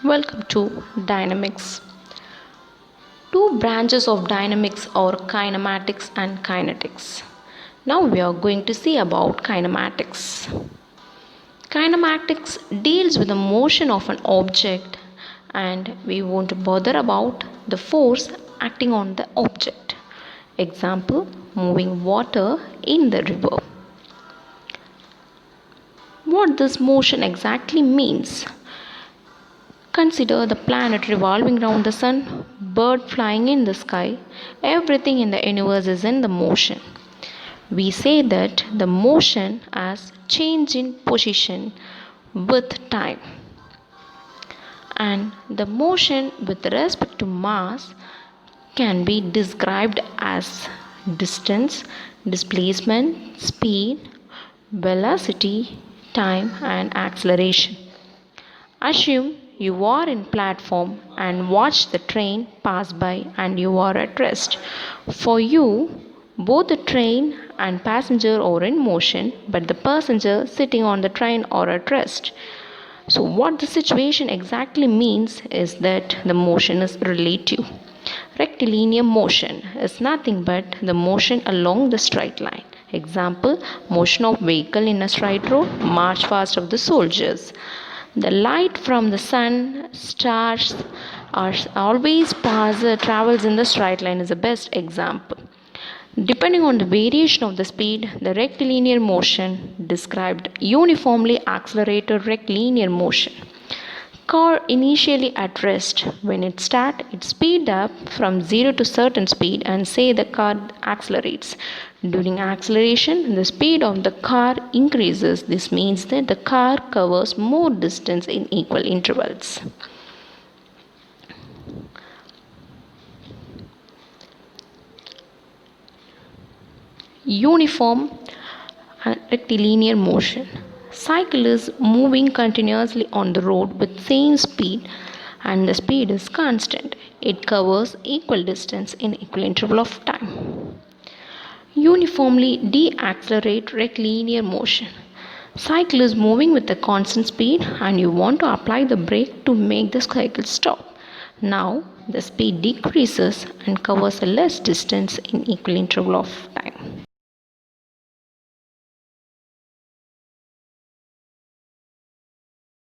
Welcome to Dynamics. Two branches of dynamics are kinematics and kinetics. Now we are going to see about kinematics. Kinematics deals with the motion of an object and we won't bother about the force acting on the object. Example, moving water in the river. What this motion exactly means? Consider the planet revolving around the sun, bird flying in the sky, everything in the universe is in the motion. We say that the motion has change in position with time. And the motion with respect to mass can be described as distance, displacement, speed, velocity, time and acceleration. Assume you are in platform and watch the train pass by and you are at rest. For you, both the train and passenger are in motion, but the passenger sitting on the train are at rest. So what the situation exactly means is that the motion is relative. Rectilinear motion is nothing but the motion along the straight line. Example, motion of vehicle in a straight road, march fast of the soldiers. The light from the sun, stars are always travels in the straight line is the best example. Depending on the variation of the speed, the rectilinear motion described uniformly accelerated rectilinear motion. Car initially at rest. When it speed up from 0 to certain speed and say the car accelerates. During acceleration, the speed of the car increases. This means that the car covers more distance in equal intervals. Uniform rectilinear motion. Cycle is moving continuously on the road with same speed and the speed is constant. It covers equal distance in equal interval of time. Uniformly deaccelerate rectilinear motion. Cycle is moving with a constant speed and you want to apply the brake to make the cycle stop. Now the speed decreases and covers a less distance in equal interval of time.